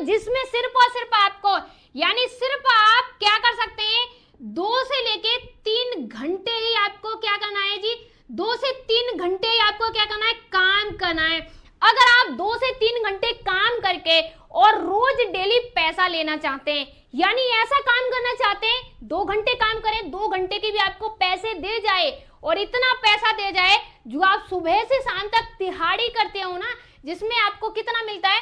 जिसमें सिर्फ और सिर्फ आपको, यानी सिर्फ आप क्या कर सकते हैं, 2 से लेके 3 घंटे ही आपको क्या करना है जी, 2 से 3 घंटे ही आपको क्या करना है, काम करना है। अगर आप 2 से 3 घंटे काम करके और रोज डेली पैसा लेना चाहते हैं, यानी ऐसा काम करना चाहते हैं 2 घंटे काम करें, 2 घंटे के भी आपको पैसे दे जाए और इतना पैसा दे जाए जो आप सुबह से शाम तक दिहाड़ी करते हो ना, जिसमें आपको कितना मिलता है,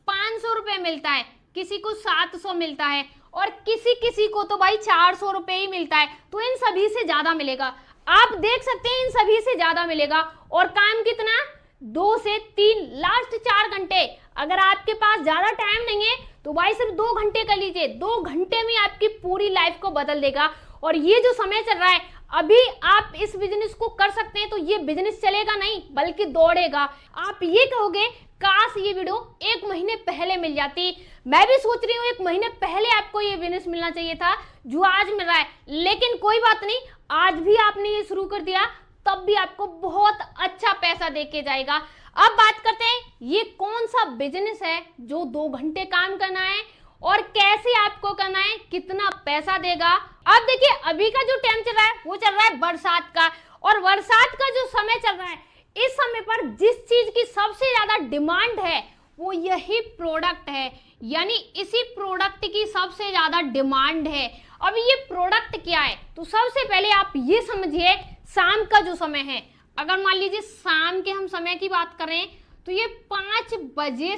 500 रुपए मिलता है, किसी को 700 मिलता है और किसी को तो भाई 400 रुपए ही मिलता है, तो इन सभी से ज्यादा मिलेगा। आप देख सकते हैं इन सभी से ज्यादा मिलेगा। और काम कितना, 2 से 3, लास्ट 4 घंटे। अगर आपके पास ज्यादा टाइम नहीं है तो भाई सिर्फ 2 घंटे कर लीजिए, 2 घंटे में आपकी पूरी लाइफ को बदल देगा। और ये जो समय चल रहा है अभी आप इस बिजनेस को कर सकते हैं, तो ये बिजनेस चलेगा नहीं बल्कि दौड़ेगा। आप ये कहोगे काश ये वीडियो 1 महीने पहले मिल जाती। मैं भी सोच रही हूँ 1 महीने पहले आपको ये बिजनेस मिलना चाहिए था जो आज मिल रहा है, लेकिन कोई बात नहीं, आज भी आपने ये शुरू कर दिया तब भी आपको बहुत अच्छा पैसा देके जाएगा। अब बात करते हैं ये कौन सा बिजनेस है जो 2 घंटे काम करना है और कैसे आपको करना है, कितना पैसा देगा। अब देखिए अभी का जो टाइम चल रहा है वो चल रहा है बरसात का, और बरसात का जो समय चल रहा है इस समय पर जिस चीज की सबसे ज्यादा डिमांड है वो यही प्रोडक्ट है, यानी इसी प्रोडक्ट की सबसे ज्यादा डिमांड है। अब ये प्रोडक्ट क्या है, तो सबसे पहले आप ये समझिए शाम का जो समय है, अगर मान लीजिए शाम के हम समय की बात करें तो ये 5 बजे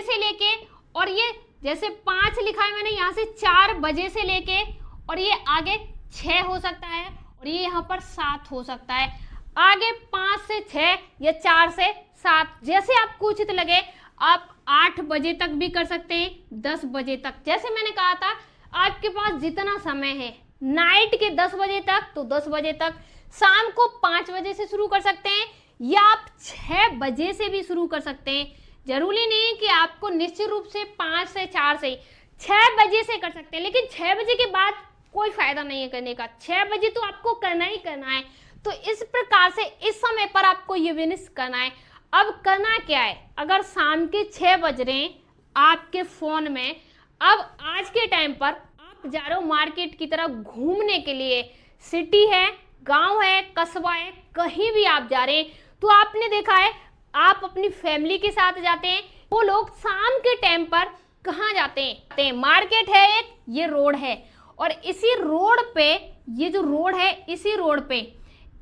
से लेके, और ये जैसे 5 लिखा है मैंने, यहाँ से 4 बजे से लेके और ये आगे 6 हो सकता है और ये यहाँ पर 7 हो सकता है, आगे 5 से 6 या 4 से 7, जैसे आपको उचित लगे। आप 8 बजे तक भी कर सकते हैं, 10 बजे तक, जैसे मैंने कहा था आपके पास जितना समय है, नाइट के 10 बजे तक तो 10 बजे तक, शाम को 5 बजे से शुरू कर सकते हैं या आप 6 बजे से भी शुरू कर सकते हैं। जरूरी नहीं है कि आपको निश्चित रूप से 5 से 4 से, 6 बजे से कर सकते हैं, लेकिन 6 बजे के बाद कोई फायदा नहीं है करने का, 6 बजे तो आपको करना ही करना है। तो इस प्रकार से इस समय पर आपको ये बिजनेस करना है। अब करना क्या है, अगर शाम के 6 बज रहे हैं आपके फोन में, अब आज के टाइम पर आप जा रहे हो मार्केट की तरफ घूमने के लिए, सिटी है, गांव है, कस्बा है, कहीं भी आप जा रहे हैं, तो आपने देखा है आप अपनी फैमिली के साथ जाते हैं, वो लोग शाम के टाइम पर कहाँ जाते हैं, मार्केट है एक, ये रोड है, और इसी रोड पे, ये जो रोड है इसी रोड पे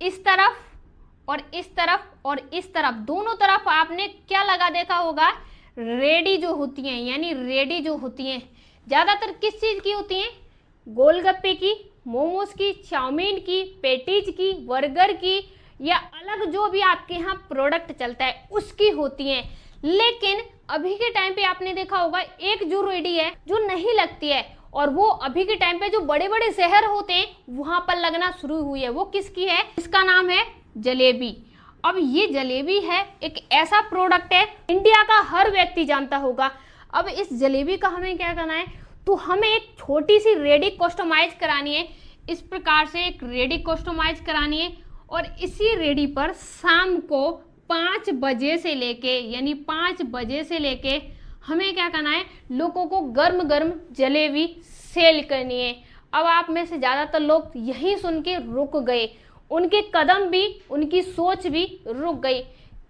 इस तरफ और इस तरफ और इस तरफ, दोनों तरफ आपने क्या लगा देखा होगा, रेडी जो होती हैं, यानी रेडी जो होती हैं ज्यादातर किस चीज की होती हैं, गोलगप्पे की, मोमोज की, चाउमीन की, पेटीज की, बर्गर की, या अलग जो भी आपके यहाँ प्रोडक्ट चलता है उसकी होती हैं। लेकिन अभी के टाइम पे आपने देखा होगा एक जो रेडी है जो नहीं लगती है, और वो अभी के टाइम पे जो बड़े बड़े शहर होते हैं वहां पर लगना शुरू हुई है। वो किसकी है, इसका नाम है जलेबी। अब ये जलेबी है एक ऐसा प्रोडक्ट है इंडिया का हर व्यक्ति जानता होगा। अब इस जलेबी का हमें क्या करना है, तो हमें एक छोटी सी रेडी कस्टमाइज करानी है, इस प्रकार से एक रेडी कस्टमाइज करानी है, और इसी रेडी पर शाम को 5 बजे से लेके, यानी 5 बजे से लेके हमें क्या करना है, लोगों को गर्म गर्म जलेबी सेल करनी है। अब आप में से ज़्यादातर लोग यही सुन के रुक गए, उनके कदम भी, उनकी सोच भी रुक गई।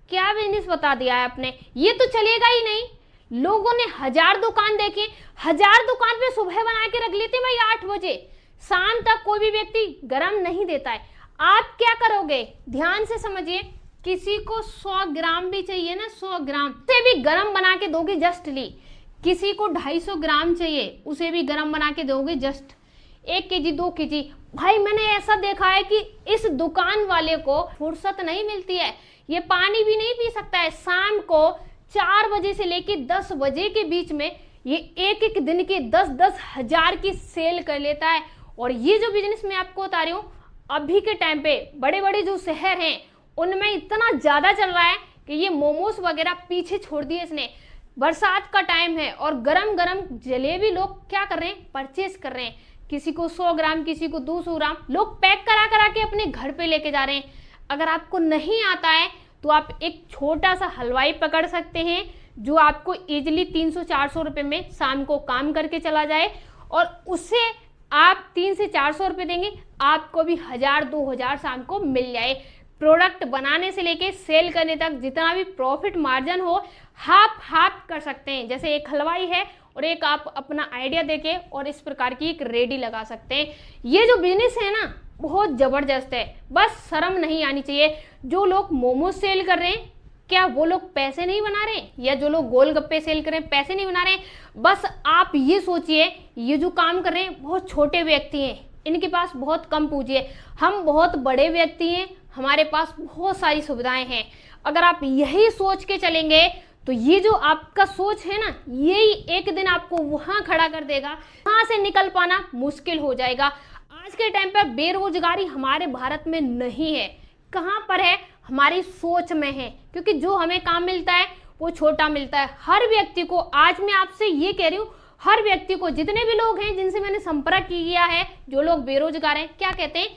क्या बिजनेस बता दिया है आपने, ये तो चलेगा ही नहीं। लोगों ने 1000 दुकान देखे, 1000 दुकान पे सुबह बना के रख लेते भाई 8 बजे, शाम तक कोई भी व्यक्ति गरम नहीं देता है। आप क्या करोगे, ध्यान से समझिए, किसी को 100 ग्राम भी चाहिए ना, 100 ग्राम से भी गरम बना के दोगे जस्टली, किसी को 250 ग्राम चाहिए उसे भी गरम बना के दोगे जस्ट, 1 केजी 2 केजी। भाई मैंने ऐसा देखा है कि इस दुकान वाले को फुर्सत नहीं मिलती है, ये पानी भी नहीं पी सकता है। शाम को 4 बजे से लेके 10 बजे के बीच में ये एक एक दिन के 10-10 हजार की सेल कर लेता है। और ये जो बिजनेस मैं आपको बता रही हूँ अभी के टाइम पे बड़े बड़े जो शहर हैं उनमें इतना ज्यादा चल रहा है कि ये मोमोज वगैरह पीछे छोड़ दिए इसने। बरसात का टाइम है और गरम गरम जलेबी लोग क्या कर रहे हैं, परचेज कर रहे हैं, किसी को 100 ग्राम, किसी को 200 ग्राम, लोग पैक करा करा के अपने घर पे लेके जा रहे हैं। अगर आपको नहीं आता है तो आप एक छोटा सा हलवाई पकड़ सकते हैं जो आपको इजिली 300-400 रुपये में शाम को काम करके चला जाए, और उससे आप 300 से 400 रुपये देंगे, आपको भी 1000-2000 शाम को मिल जाए। प्रोडक्ट बनाने से लेके सेल करने तक जितना भी प्रॉफिट मार्जिन हो, हाफ कर सकते हैं। जैसे एक हलवाई है और एक आप अपना आइडिया देके और इस प्रकार की एक रेडी लगा सकते हैं। ये जो बिजनेस है ना, बहुत ज़बरदस्त है, बस शर्म नहीं आनी चाहिए। जो लोग मोमोज सेल कर रहे हैं, क्या वो लोग पैसे नहीं बना रहे? या जो लोग गोलगप्पे सेल कर रहे हैं, पैसे नहीं बना रहे? बस आप ये सोचिए, ये जो काम कर रहे हैं बहुत छोटे व्यक्ति हैं, इनके पास बहुत कम पूंजी है। हम बहुत बड़े व्यक्ति हैं, हमारे पास बहुत सारी सुविधाएं हैं। अगर आप यही सोच के चलेंगे तो ये जो आपका सोच है ना, यही एक दिन आपको वहां खड़ा कर देगा, वहां से निकल पाना मुश्किल हो जाएगा। आज के टाइम पर बेरोजगारी हमारे भारत में नहीं है, कहाँ पर है? हमारी सोच में है, क्योंकि जो हमें काम मिलता है वो छोटा मिलता है। हर व्यक्ति को, आज मैं आपसे ये कह रही हूँ, हर व्यक्ति को, जितने भी लोग हैं जिनसे मैंने संपर्क किया है, जो लोग बेरोजगार हैं, क्या कहते हैं,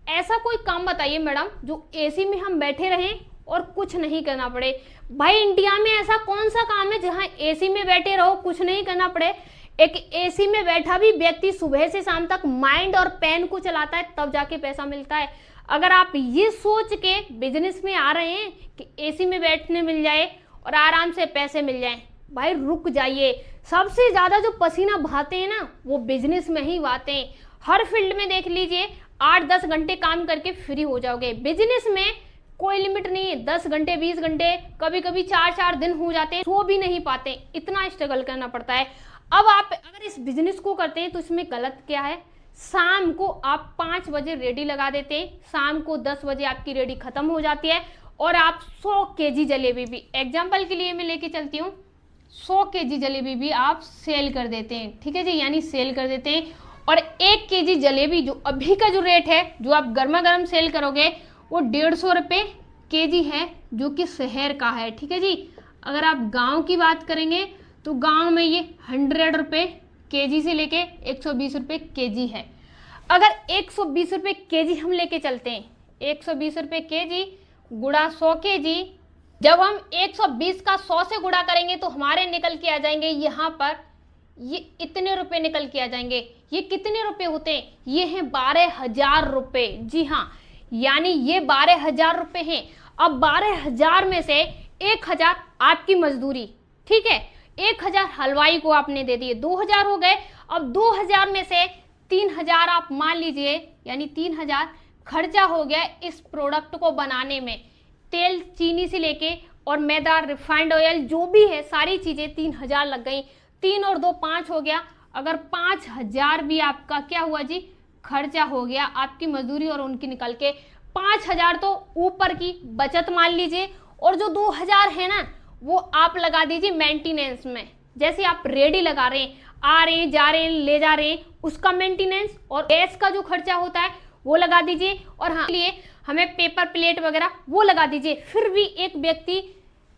ऐसा कोई काम बताइए मैडम जो एसी में हम बैठे रहें और कुछ नहीं करना पड़े। भाई इंडिया में ऐसा कौन सा काम है जहां एसी में बैठे रहो, कुछ नहीं करना पड़े? एक एसी में बैठा भी व्यक्ति सुबह से शाम तक माइंड और पेन को चलाता है, तब जाके पैसा मिलता है। अगर आप ये सोच के बिजनेस में आ रहे हैं कि एसी में बैठने मिल जाए और आराम से पैसे मिल जाएं, भाई रुक जाइए। सबसे ज्यादा जो पसीना बहाते हैं ना, वो बिजनेस में ही बहाते हैं। हर फील्ड में देख लीजिए, 8-10 घंटे काम करके फ्री हो जाओगे। बिजनेस में कोई लिमिट नहीं है, 10 घंटे 20 घंटे, कभी कभी 4-4 दिन हो जाते हैं, सो भी नहीं पाते, इतना स्ट्रगल करना पड़ता है। अब आप अगर इस बिजनेस को करते हैं तो इसमें गलत क्या है? शाम को आप 5 बजे रेडी लगा देते हैं, शाम को 10 बजे आपकी रेडी खत्म हो जाती है, और आप 100 केजी जलेबी भी, एग्जाम्पल के लिए मैं लेके चलती हूँ, 100 केजी जलेबी भी आप सेल कर देते हैं, ठीक है जी, यानी सेल कर देते हैं। और 1 केजी जलेबी जो अभी का जो रेट है, जो आप गर्मा गर्म सेल करोगे, वो 150 रुपये केजी है, जो कि शहर का है, ठीक है जी। अगर आप गांव की बात करेंगे तो गांव में ये 100 रुपये केजी से लेके 120 रुपये केजी है। अगर 120 रुपये केजी हम लेके चलते हैं, 120 रुपये केजी गुड़ा 100 केजी, जब हम 120 का 100 से गुड़ा करेंगे तो हमारे निकल के आ जाएंगे यहाँ पर, ये इतने रुपए निकल के आ जाएंगे। ये कितने रुपए होते हैं? ये हैं 12,000 रुपये। जी हाँ, यानी ये 12,000 रुपये हैं। अब 12,000 में से 1,000 आपकी मजदूरी, ठीक है, 1,000 हलवाई को आपने दे दिए, 2,000 हो गए। अब 2,000 में से 3,000 आप मान लीजिए, यानी 3,000 खर्चा हो गया इस प्रोडक्ट को बनाने में। तेल चीनी से लेके और मैदा, रिफाइंड ऑयल, जो भी है सारी चीज़ें 3,000 लग गई। 3 और 2 5 हो गया। अगर 5,000 भी आपका क्या हुआ जी, खर्चा हो गया, आपकी मजदूरी और उनकी निकल के 5,000 तो ऊपर की बचत मान लीजिए, और जो 2,000 है ना, वो आप लगा दीजिए मेंटेनेंस में। जैसे आप रेडी लगा रहे हैं, आ रहे हैं, जा रहे हैं, ले जा रहे हैं, उसका मेंटेनेंस और गैस का जो खर्चा होता है वो लगा दीजिए, और हाँ लिए हमें पेपर प्लेट वगैरह वो लगा दीजिए। फिर भी एक व्यक्ति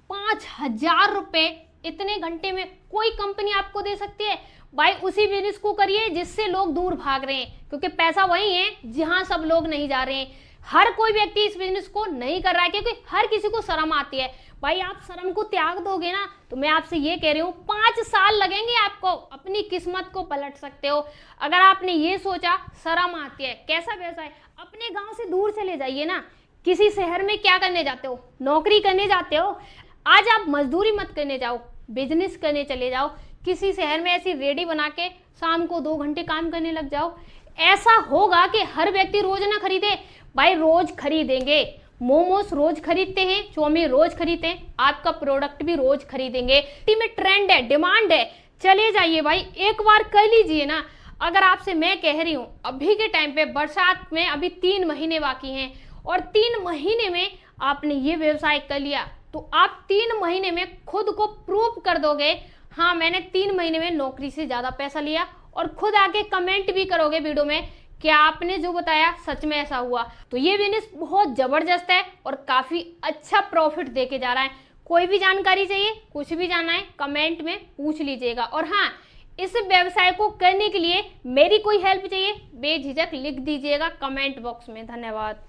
5,000 रुपये इतने घंटे में कोई कंपनी आपको दे सकती है? भाई उसी बिजनेस को करिए जिससे लोग दूर भाग रहे हैं, क्योंकि पैसा वही है जहां सब लोग नहीं जा रहे हैं। हर कोई व्यक्ति इस बिजनेस को नहीं कर रहा है, क्योंकि हर किसी को शर्म आती है। भाई आप शर्म को त्याग दोगे ना, तो मैं आपसे ये कह रही हूँ 5 साल लगेंगे आपको, अपनी किस्मत को पलट सकते हो। अगर आपने ये सोचा शर्म आती है, कैसा व्यवसाय, अपने गांव से दूर चले जाइए ना। किसी शहर में क्या करने जाते हो? नौकरी करने जाते हो। आज आप मजदूरी मत करने जाओ, बिजनेस करने चले जाओ। किसी शहर में ऐसी रेडी बना के शाम को 2 घंटे काम करने लग जाओ। ऐसा होगा कि हर व्यक्ति रोज ना खरीदे, भाई रोज खरीदेंगे। मोमोस रोज खरीदते हैं, चाउमीन रोज खरीदते हैं, आपका प्रोडक्ट भी रोज खरीदेंगे। में ट्रेंड है, डिमांड है, चले जाइए भाई, एक बार कर लीजिए ना। अगर आपसे मैं कह रही हूँ, अभी के टाइम पे बरसात में अभी 3 महीने बाकी हैं, और 3 महीने में आपने ये व्यवसाय कर लिया, तो आप 3 महीने में खुद को प्रूव कर दोगे, हाँ मैंने 3 महीने में नौकरी से ज्यादा पैसा लिया, और खुद आके कमेंट भी करोगे वीडियो में, क्या आपने जो बताया सच में ऐसा हुआ। तो ये बिजनेस बहुत जबरदस्त है और काफी अच्छा प्रॉफिट देके जा रहा है। कोई भी जानकारी चाहिए, कुछ भी जानना है, कमेंट में पूछ लीजिएगा। और हाँ, इस व्यवसाय को करने के लिए मेरी कोई हेल्प चाहिए, बेझिझक लिख दीजिएगा कमेंट बॉक्स में। धन्यवाद।